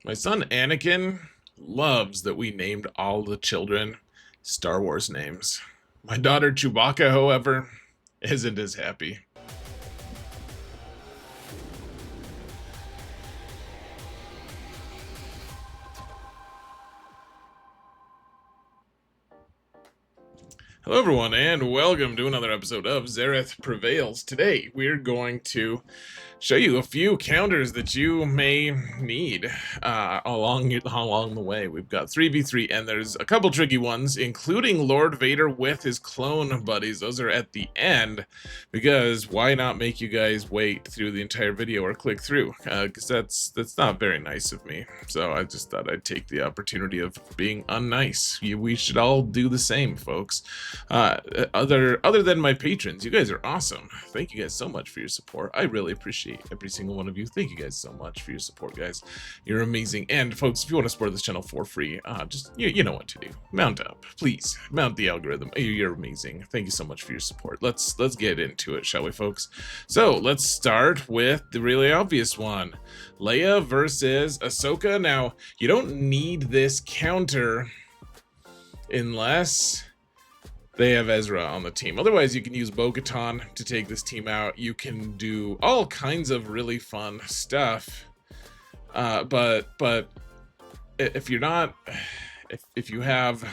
My son Anakin loves that we named all the children Star Wars names. My daughter Chewbacca, however, isn't as happy. Hello everyone, and welcome to another episode of Zareth Prevails. Today, we're going to show you a few counters that you may need along the way. We've got 3v3, and there's a couple tricky ones, including Lord Vader with his clone buddies. Those are at the end, because why not make you guys wait through the entire video or click through? Because that's not very nice of me. So I just thought I'd take the opportunity of being unnice. We should all do the same, folks. Other than my patrons, you guys are awesome. Thank you guys so much for your support. I really appreciate every single one of you. Thank you guys so much for your support, guys. You're amazing. And folks, if you want to support this channel for free, just you know what to do. Mount up, please. Mount the algorithm. You're amazing. Thank you so much for your support. Let's get into it, shall we, folks? So let's start with the really obvious one: Leia versus Ahsoka. Now, you don't need this counter unless they have Ezra on the team. Otherwise, you can use Bo-Katan to take this team out. You can do all kinds of really fun stuff. But if you're not, if you have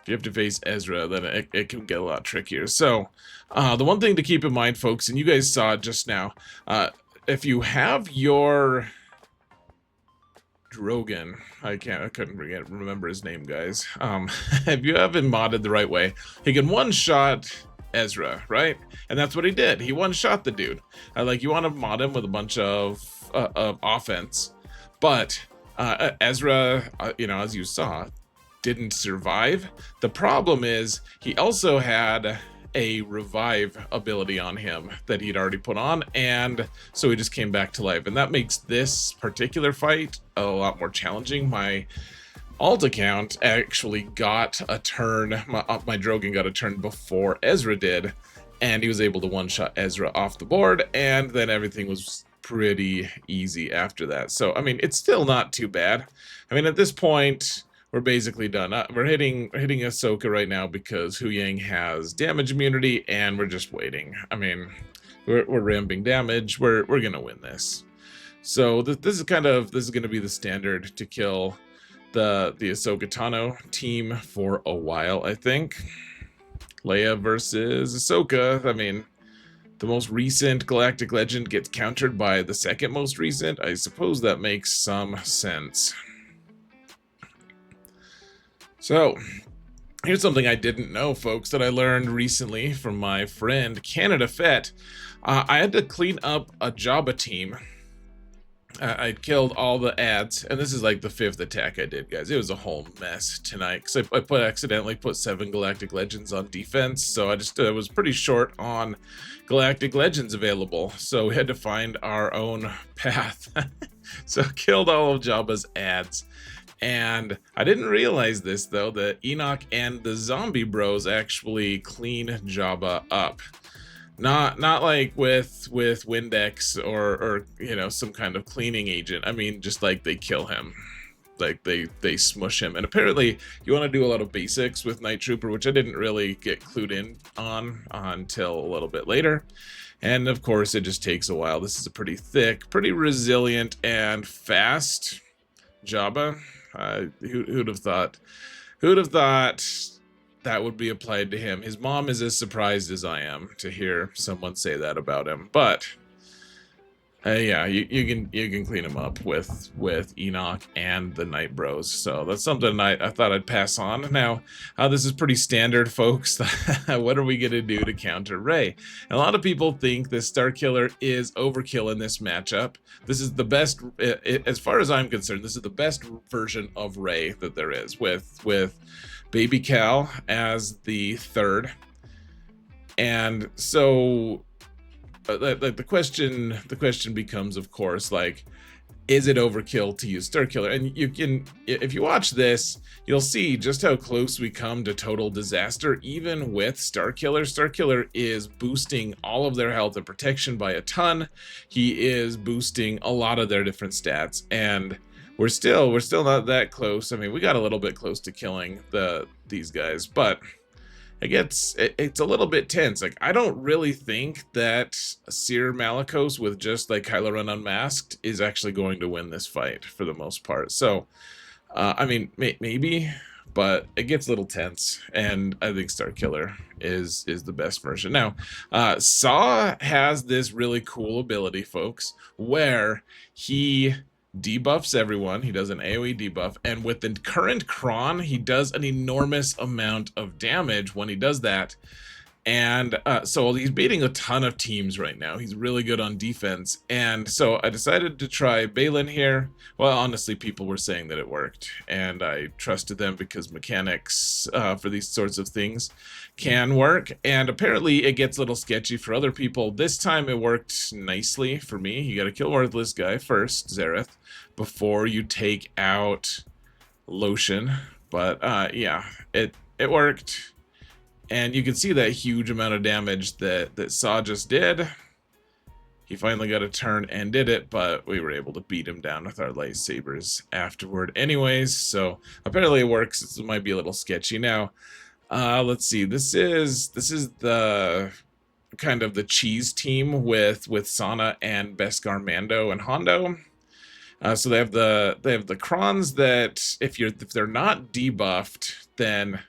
to face Ezra, then it can get a lot trickier. So the one thing to keep in mind, folks, and you guys saw it just now, if you have your Drogon, I couldn't remember his name, guys. If you have him modded the right way, he can one-shot Ezra, right? And that's what he did. He one-shot the dude. Like, you want to mod him with a bunch of offense, but Ezra, as you saw, didn't survive. The problem is he also had a revive ability on him that he'd already put on, and so he just came back to life, and that makes this particular fight a lot more challenging. My alt account actually got a turn, my Drogon got a turn before Ezra did, and he was able to one-shot Ezra off the board, and then everything was pretty easy after that. So I mean, it's still not too bad. I mean, at this point we're basically done. We're hitting Ahsoka right now because Hu Yang has damage immunity, and we're just waiting. I mean, we're ramping damage. We're gonna win this. So this is going to be the standard to kill the Ahsoka Tano team for a while, I think. Leia versus Ahsoka. I mean, the most recent Galactic Legend gets countered by the second most recent. I suppose that makes some sense. So, here's something I didn't know, folks, that I learned recently from my friend Canada Fett. I had to clean up a Jabba team. I killed all the ads, and this is like the 5th attack I did, guys. It was a whole mess tonight, because I accidentally put 7 Galactic Legends on defense, so I was pretty short on Galactic Legends available, so we had to find our own path. So killed all of Jabba's ads. And I didn't realize this, though, that Enoch and the zombie bros actually clean Jabba up. Not like with Windex or some kind of cleaning agent. I mean, just like they kill him. Like they smush him. And apparently you want to do a lot of basics with Night Trooper, which I didn't really get clued in on until a little bit later. And of course it just takes a while. This is a pretty thick, pretty resilient, and fast Jabba. Who'd have thought? Who'd have thought that would be applied to him? His mom is as surprised as I am to hear someone say that about him. But yeah, you can clean him up with Enoch and the Night Bros. So that's something I thought I'd pass on. Now, this is pretty standard, folks. What are we gonna do to counter Rey? And a lot of people think this Starkiller is overkill in this matchup. This is the best, as far as I'm concerned, this is the best version of Rey that there is, with Baby Cal as the third. And so the question becomes, of course, like, is it overkill to use Starkiller? And you can, if you watch this, you'll see just how close we come to total disaster, even with Starkiller. Starkiller is boosting all of their health and protection by a ton. He is boosting a lot of their different stats, and we're still not that close. I mean, we got a little bit close to killing these guys, but it's a little bit tense. Like, I don't really think that Cere Malicos with just like Kylo Ren unmasked is actually going to win this fight for the most part. So, I mean, maybe, but it gets a little tense, and I think Starkiller is the best version. Now, Saw has this really cool ability, folks, where he debuffs everyone. He does an AoE debuff, and with the current Cron, he does an enormous amount of damage when he does that. And so he's beating a ton of teams right now. He's really good on defense, and so I decided to try Baylan here. Well, honestly, people were saying that it worked, and I trusted them because mechanics for these sorts of things can work, and apparently it gets a little sketchy for other people. This time it worked nicely for me. You gotta kill Worthless guy first, Zareth, before you take out Lotion. But yeah, it worked. And you can see that huge amount of damage that Saw just did. He finally got a turn and did it, but we were able to beat him down with our lightsabers afterward anyways. So apparently it works. It might be a little sketchy. Now, let's see. This is the kind of the cheese team with Sana and Beskar, Mando, and Hondo. So they have the Crons that if they're not debuffed, then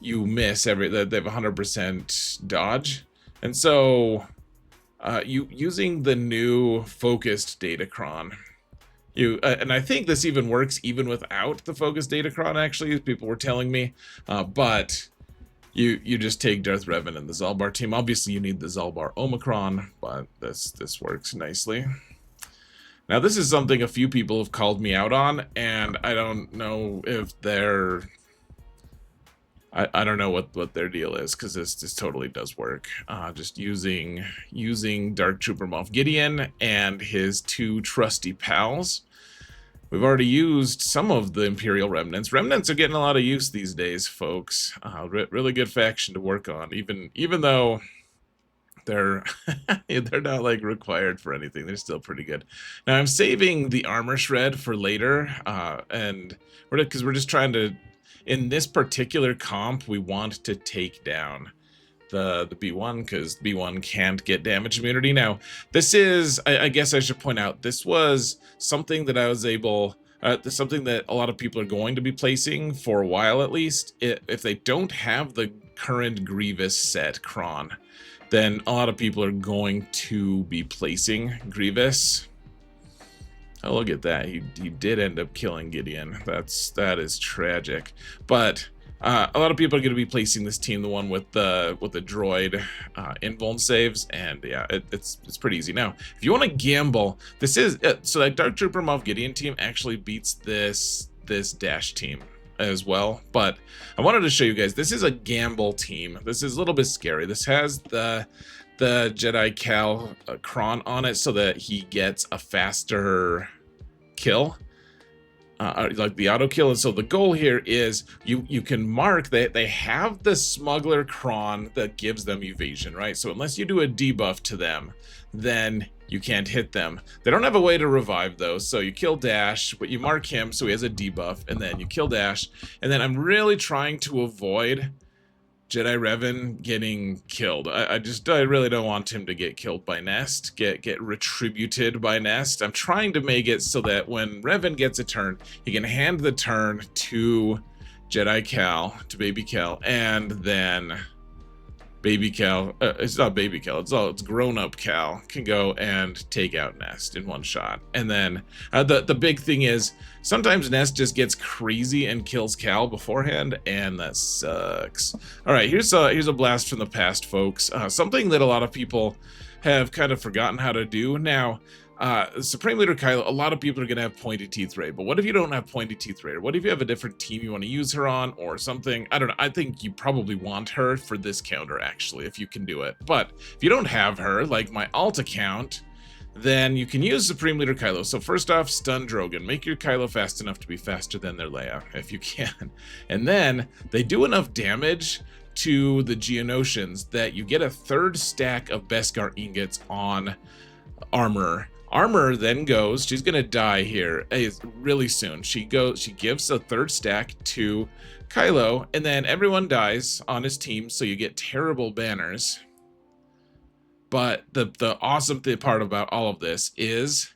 you miss they have 100% dodge. And so using the new focused Datacron, and I think this even works even without the focused Datacron, actually, as people were telling me, but you just take Darth Revan and the Zaalbar team. Obviously you need the Zaalbar Omicron, but this works nicely. Now, this is something a few people have called me out on, and I don't know if they're I don't know what their deal is, because this totally does work. Just using Dark Trooper Moff Gideon and his two trusty pals. We've already used some of the Imperial Remnants. Remnants are getting a lot of use these days, folks. Really good faction to work on, even though they're they're not like required for anything. They're still pretty good. Now I'm saving the armor shred for later, and because we're just trying to. In this particular comp, we want to take down the B1, because B1 can't get damage immunity. Now, this is, I guess I should point out, this was something that I was able, something that a lot of people are going to be placing for a while at least. If they don't have the current Grievous set Cron, then a lot of people are going to be placing Grievous. Oh, look at that. He did end up killing Gideon. That is tragic. But a lot of people are going to be placing this team, the one with the droid invuln saves, and yeah, it's pretty easy. Now, if you want to gamble, this is so that Dark Trooper Moff Gideon team actually beats this Dash team as well. But I wanted to show you guys, this is a gamble team. This is a little bit scary. This has the Jedi Cal Cron on it, so that he gets a faster kill, like the auto kill. And so the goal here is you can mark that they have the smuggler Cron that gives them evasion, right? So unless you do a debuff to them, then you can't hit them. They don't have a way to revive those, so you kill Dash, but you mark him so he has a debuff, and then you kill Dash. And then I'm really trying to avoid Jedi Revan getting killed. I really don't want him to get killed by Nest, get retributed by Nest. I'm trying to make it so that when Revan gets a turn, he can hand the turn to Jedi Cal, to Baby Cal, and then Baby Cal, it's not Baby Cal, it's grown-up Cal, can go and take out Nest in one shot. And then the big thing is, sometimes Nest just gets crazy and kills Cal beforehand, and that sucks. All right, here's a blast from the past, folks. Something that a lot of people have kind of forgotten how to do. Now, Supreme Leader Kylo, a lot of people are going to have Pointy Teeth Rey, but what if you don't have Pointy Teeth Rey? What if you have a different team you want to use her on, or something? I don't know. I think you probably want her for this counter, actually, if you can do it. But if you don't have her, like my alt account, then you can use Supreme Leader Kylo. So first off, stun Drogon. Make your Kylo fast enough to be faster than their Leia, if you can. And then they do enough damage to the Geonosians that you get a third stack of Beskar ingots on Armor. Armor then goes, she's gonna die here really soon. She gives a third stack to Kylo, and then everyone dies on his team, so you get terrible banners. But the awesome part about all of this is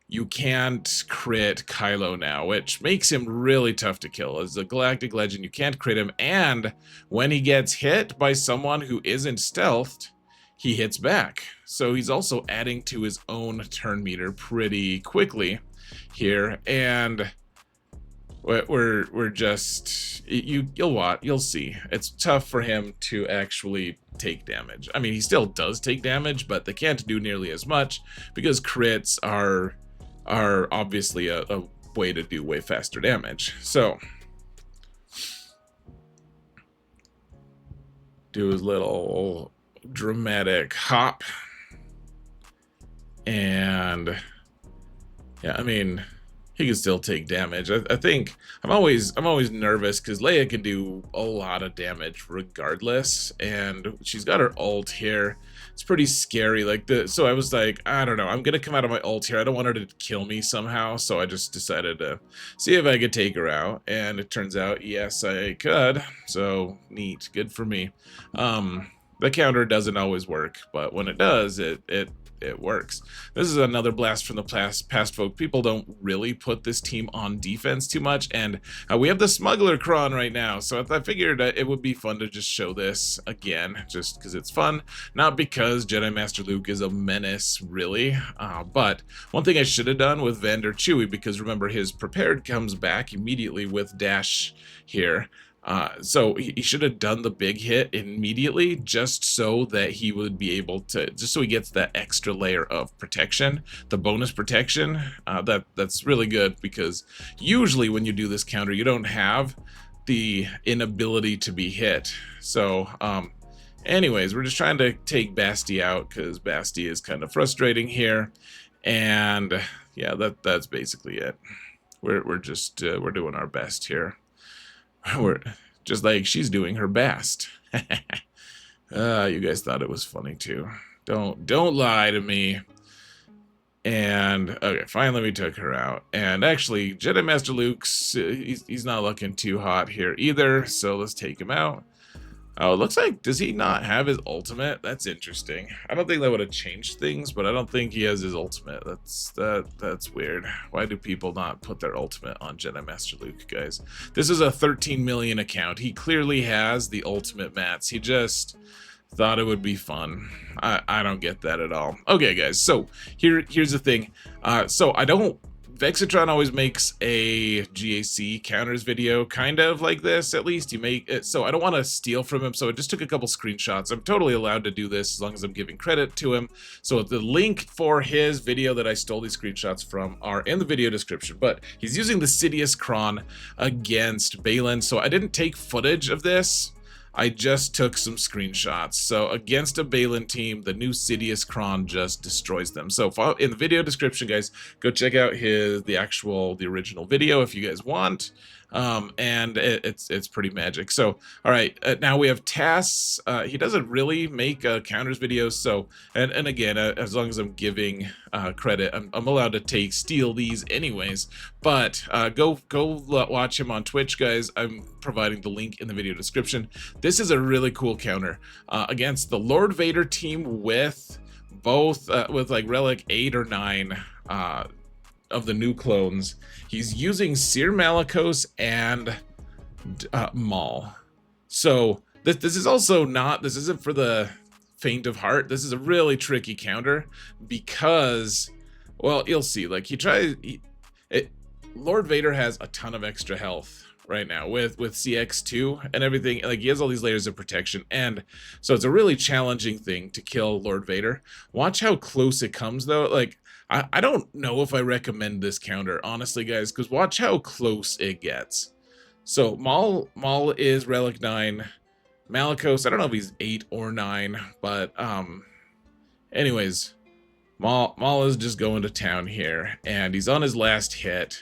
you can't crit Kylo now, which makes him really tough to kill. As a Galactic Legend, you can't crit him, and when he gets hit by someone who isn't stealthed, he hits back. So he's also adding to his own turn meter pretty quickly here, and we're just you'll see. It's tough for him to actually take damage. I mean, he still does take damage, but they can't do nearly as much because crits are obviously a way to do way faster damage. So do his little dramatic hop, and yeah, I mean, he can still take damage. I think I'm always nervous because Leia can do a lot of damage regardless, and she's got her ult here. It's pretty scary. So I was like, I don't know, I'm gonna come out of my ult here. I don't want her to kill me somehow, so I just decided to see if I could take her out, and it turns out yes, I could. So neat, good for me. The counter doesn't always work, but when it does, it works. This is another blast from the past, folk. People don't really put this team on defense too much, and we have the Smuggler Cron right now, so I figured it would be fun to just show this again, just because it's fun, not because Jedi Master Luke is a menace, really, but one thing I should have done with Vander Chewie, because remember, his prepared comes back immediately with dash here. So he should have done the big hit immediately, just so that he would be able to, just so he gets that extra layer of protection, the bonus protection. That's really good, because usually when you do this counter, you don't have the inability to be hit. So anyways, we're just trying to take Basti out because Basti is kind of frustrating here, and yeah, that's basically it. We're doing our best here. We're just like she's doing her best. You guys thought it was funny too. Don't lie to me. And okay, finally we took her out. And actually, Jedi Master Luke's he's not looking too hot here either. So let's take him out. Oh, it looks like, does he not have his ultimate? That's interesting. I don't think that would have changed things, but I don't think he has his ultimate. That's weird. Why do people not put their ultimate on Jedi Master Luke, guys? This is a 13 million account. He clearly has the ultimate mats. He just thought it would be fun. I don't get that at all. Okay, guys, so here's the thing. So I don't... Vexitron always makes a GAC counters video, kind of like this, at least. You make it, so I don't want to steal from him, so I just took a couple screenshots. I'm totally allowed to do this as long as I'm giving credit to him. So the link for his video that I stole these screenshots from are in the video description, but he's using the Sidious Cron against Baylan, so I didn't take footage of this. I just took some screenshots. So against a Baylan team, the new Sidious Cron just destroys them. So in the video description, guys, go check out the original video if you guys want. And it's pretty magic. So all right, now we have Tass. He doesn't really make counters videos, so and again, as long as I'm giving credit, I'm allowed to steal these anyways. But go watch him on Twitch, guys. I'm providing the link in the video description. This is a really cool counter against the Lord Vader team with both with like Relic 8 or 9 of the new clones. He's using Cere Malicos and Maul. So this is also not, this isn't for the faint of heart. This is a really tricky counter because, well, you'll see. Like Lord Vader has a ton of extra health right now with CX2 and everything. Like, he has all these layers of protection, and so it's a really challenging thing to kill Lord Vader. Watch how close it comes, though. Like, I don't know if I recommend this counter, honestly, guys, because watch how close it gets. So Maul is Relic 9. Malicos, I don't know if he's 8 or 9, but anyways, Maul is just going to town here, and he's on his last hit.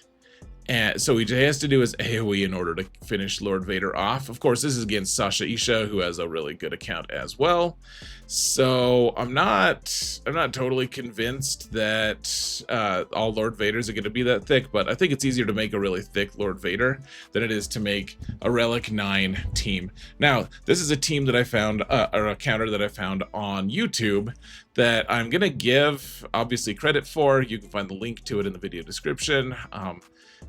And so he has to do his AoE in order to finish Lord Vader off. Of course, this is against Sasha Isha, who has a really good account as well. So I'm not totally convinced that all Lord Vaders are going to be that thick, but I think it's easier to make a really thick Lord Vader than it is to make a Relic 9 team. Now, this is a team that I found, or a counter that I found on YouTube that I'm going to give, obviously, credit for. You can find the link to it in the video description.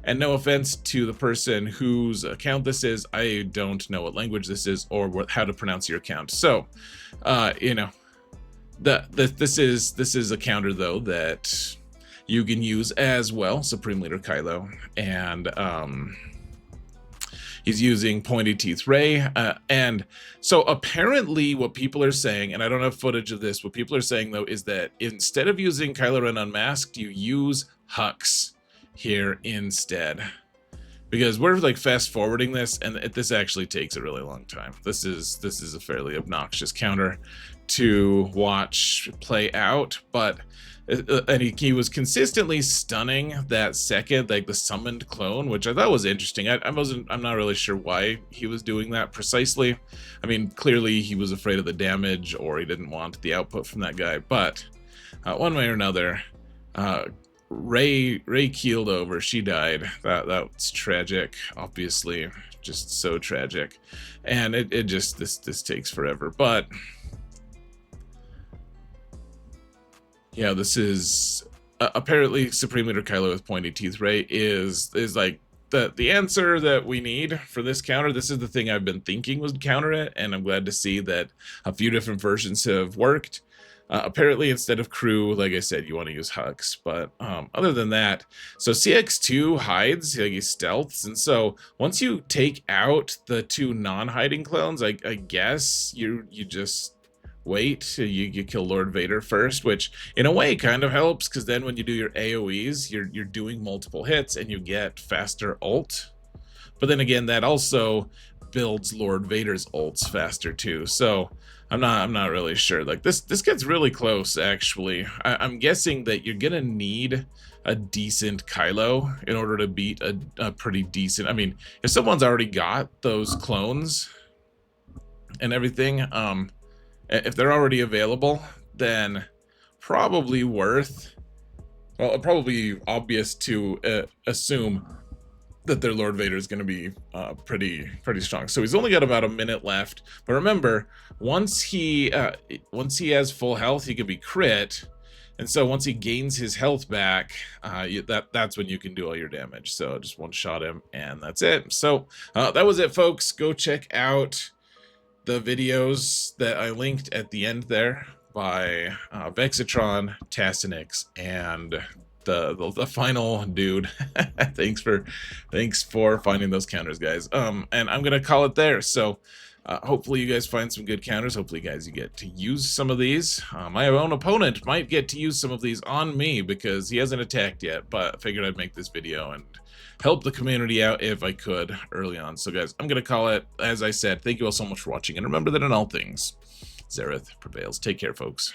And no offense to the person whose account this is, I don't know what language this is or how to pronounce your account. So, you know, this is a counter though that you can use as well. Supreme Leader Kylo, and he's using Pointy Teeth Rey, and so apparently what people are saying, and I don't have footage of this, what people are saying though is that instead of using Kylo Ren unmasked, you use Hux here instead, because we're like fast forwarding this, and this actually takes a really long time. This is a fairly obnoxious counter to watch play out, but and he was consistently stunning that second, like the summoned clone, which I thought was interesting. I'm not really sure why he was doing that precisely. I mean, clearly he was afraid of the damage, or he didn't want the output from that guy, but one way or another, Rey keeled over. She died. That's tragic, obviously, just so tragic, and it just this takes forever. But yeah, this is apparently Supreme Leader Kylo with Pointy Teeth Rey is like the answer that we need for this counter. This is the thing I've been thinking would counter it, and I'm glad to see that a few different versions have worked. Apparently, instead of crew, like I said, you want to use Hux. But other than that, so CX2 hides, like he stealths, and so once you take out the two non-hiding clones, I guess you just wait. You kill Lord Vader first, which in a way kind of helps, because then when you do your AoEs, you're doing multiple hits and you get faster ult. But then again, that also builds Lord Vader's ults faster too. So I'm not really sure. Like this gets really close, actually. I'm guessing that you're gonna need a decent Kylo in order to beat a pretty decent. I mean, if someone's already got those clones and everything, if they're already available, then probably probably obvious to assume that their Lord Vader is going to be pretty strong. So he's only got about a minute left. But remember, once he has full health, he can be crit, and so once he gains his health back, that's when you can do all your damage. So just one shot him, and that's it. So that was it, folks. Go check out the videos that I linked at the end there by Vexatron, Tassinix, and the final dude. thanks for finding those counters, guys. And I'm gonna call it there. So hopefully you guys find some good counters. Hopefully guys you get to use some of these. My own opponent might get to use some of these on me because he hasn't attacked yet, but I figured I'd make this video and help the community out if I could early on. So guys, I'm gonna call it. As I said, thank you all so much for watching, and remember that in all things, Zareth prevails. Take care, folks.